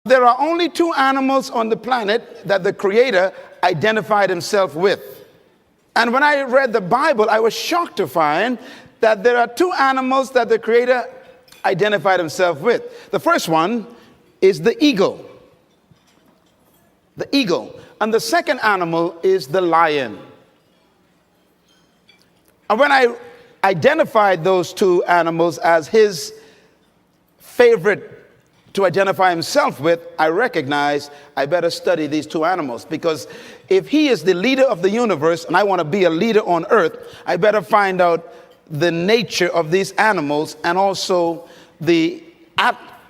There are only two animals on the planet that the Creator identified himself with. And when I read the Bible, I was shocked to find that there are two animals that the Creator identified himself with. The first one is the eagle. The eagle. And the second animal is the lion. And when I identified those two animals as his favorite to identify himself with, I recognized I better study these two animals, because if he is the leader of the universe and I want to be a leader on earth, I better find out the nature of these animals and also the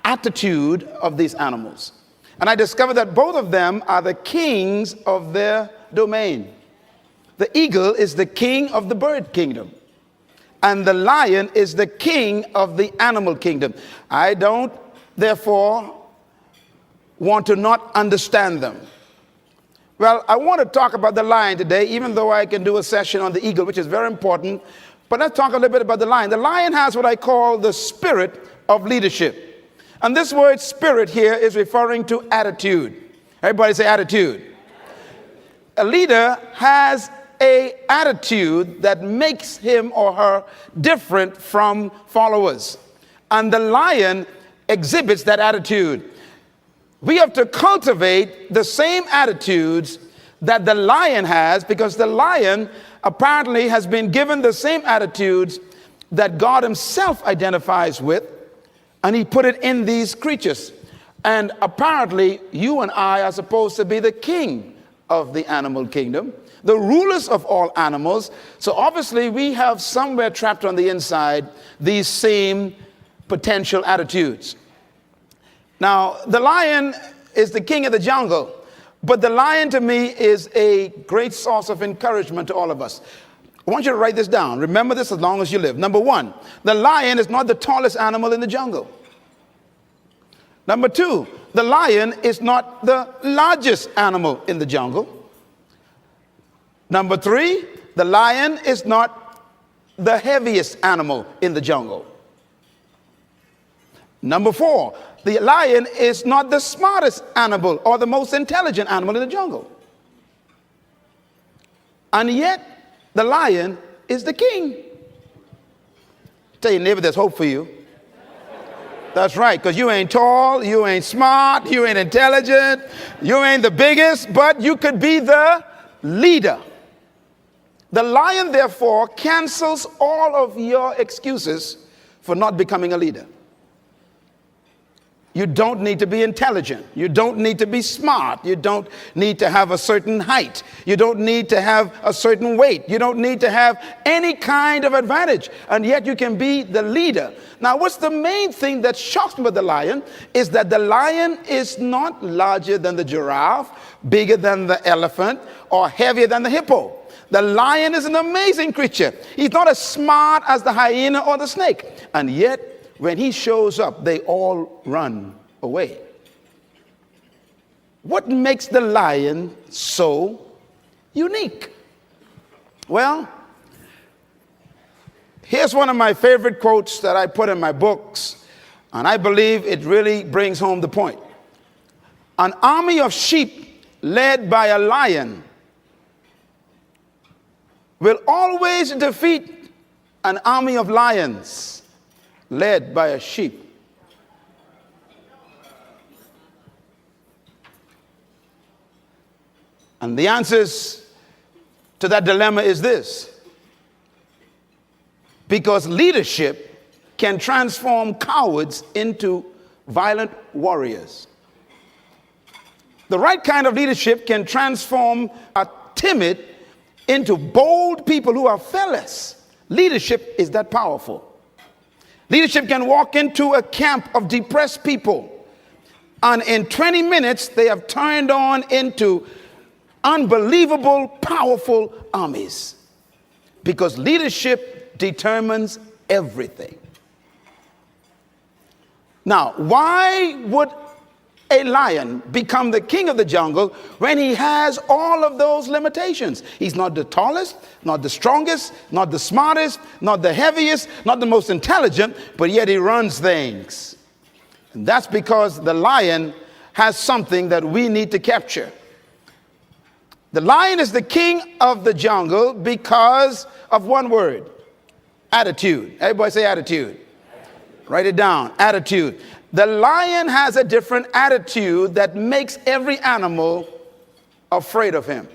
attitude of these animals. And I discovered that both of them are the kings of their domain. The eagle is the king of the bird kingdom, and the lion is the king of the animal kingdom. I don't therefore want to not understand them. Well, I want to talk about the lion today, even though I can do a session on the eagle, which is very important. But let's talk a little bit about the lion. The lion has what I call the spirit of leadership. And this word spirit here is referring to attitude. Everybody say attitude. A leader has an attitude that makes him or her different from followers. And the lion exhibits that attitude. We have to cultivate the same attitudes that the lion has, because the lion apparently has been given the same attitudes that God himself identifies with, and he put it in these creatures. And apparently you and I are supposed to be the king of the animal kingdom, the rulers of all animals. So obviously we have somewhere trapped on the inside these same potential attitudes. Now, the lion is the king of the jungle, but the lion to me is a great source of encouragement to all of us. I want you to write this down. Remember this as long as you live. Number one, the lion is not the tallest animal in the jungle. Number two, the lion is not the largest animal in the jungle. Number three, the lion is not the heaviest animal in the jungle. Number four, the lion is not the smartest animal or the most intelligent animal in the jungle. And yet, the lion is the king. Tell your neighbor there's hope for you. That's right, because you ain't tall, you ain't smart, you ain't intelligent, you ain't the biggest, but you could be the leader. The lion, therefore, cancels all of your excuses for not becoming a leader. You don't need to be intelligent. You don't need to be smart. You don't need to have a certain height. You don't need to have a certain weight. You don't need to have any kind of advantage. And yet you can be the leader. Now, what's the main thing that shocks me about the lion is that the lion is not larger than the giraffe, bigger than the elephant, or heavier than the hippo. The lion is an amazing creature. He's not as smart as the hyena or the snake. And yet, when he shows up, they all run away. What makes the lion so unique? Well, here's one of my favorite quotes that I put in my books, and I believe it really brings home the point. An army of sheep led by a lion will always defeat an army of lions led by a sheep. And the answers to that dilemma is this: because leadership can transform cowards into violent warriors. The right kind of leadership can transform a timid into bold people who are fearless. Leadership is that powerful. Leadership can walk into a camp of depressed people, and in 20 minutes, they have turned on into unbelievable, powerful armies. Because leadership determines everything. Now, why would a lion become the king of the jungle when he has all of those limitations? He's not the tallest, not the strongest, not the smartest, not the heaviest, not the most intelligent, but yet he runs things. And that's because the lion has something that we need to capture. The lion is the king of the jungle because of one word: attitude. Everybody say attitude. Write it down. Attitude. The lion has a different attitude that makes every animal afraid of him.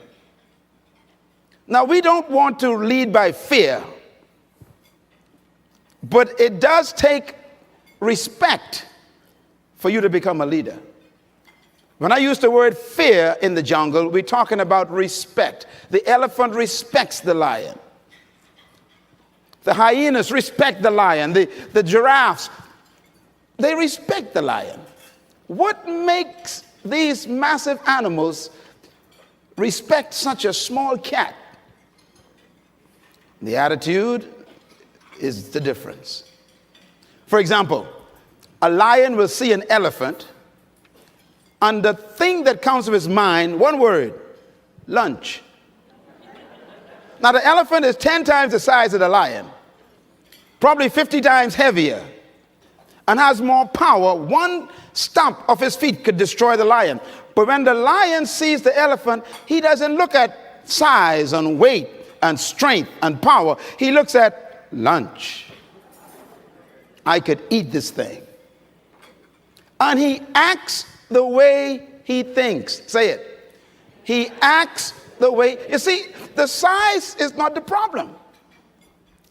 Now, we don't want to lead by fear, but it does take respect for you to become a leader. When I use the word fear in the jungle, we're talking about respect. The elephant respects the lion. The hyenas respect the lion. The giraffes, they respect the lion. What makes these massive animals respect such a small cat? The attitude is the difference. For example, a lion will see an elephant, and the thing that comes to his mind, one word: lunch. Now, the elephant is 10 times the size of the lion, probably 50 times heavier, and has more power. One stomp of his feet could destroy the lion. But when the lion sees the elephant, he doesn't look at size and weight and strength and power. He looks at lunch. I could eat this thing. And he acts the way he thinks. Say it. He acts the way. You see, the size is not the problem.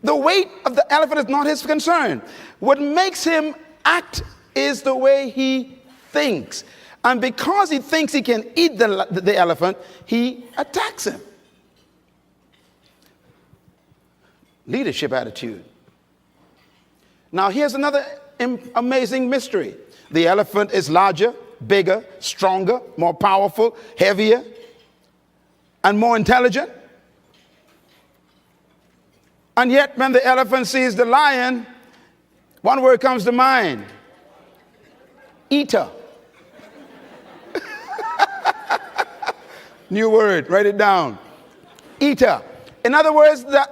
The weight of the elephant is not his concern. What makes him act is the way he thinks. And because he thinks he can eat the elephant, he attacks him. Leadership attitude. Now, here's another amazing mystery. The elephant is larger, bigger, stronger, more powerful, heavier, and more intelligent. And yet, when the elephant sees the lion, one word comes to mind: eater. New word, write it down. Eater. In other words, the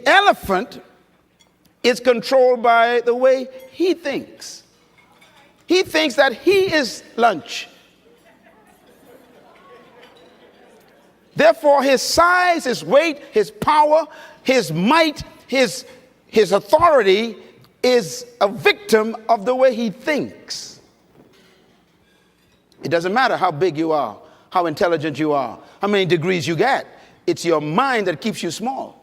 elephant is controlled by the way he thinks. He thinks that he is lunch. Therefore, his size, his weight, his power, his might, his authority is a victim of the way he thinks. It doesn't matter how big you are, how intelligent you are, how many degrees you get. It's your mind that keeps you small.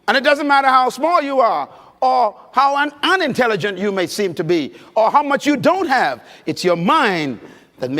And it doesn't matter how small you are, or how unintelligent you may seem to be, or how much you don't have. It's your mind that makes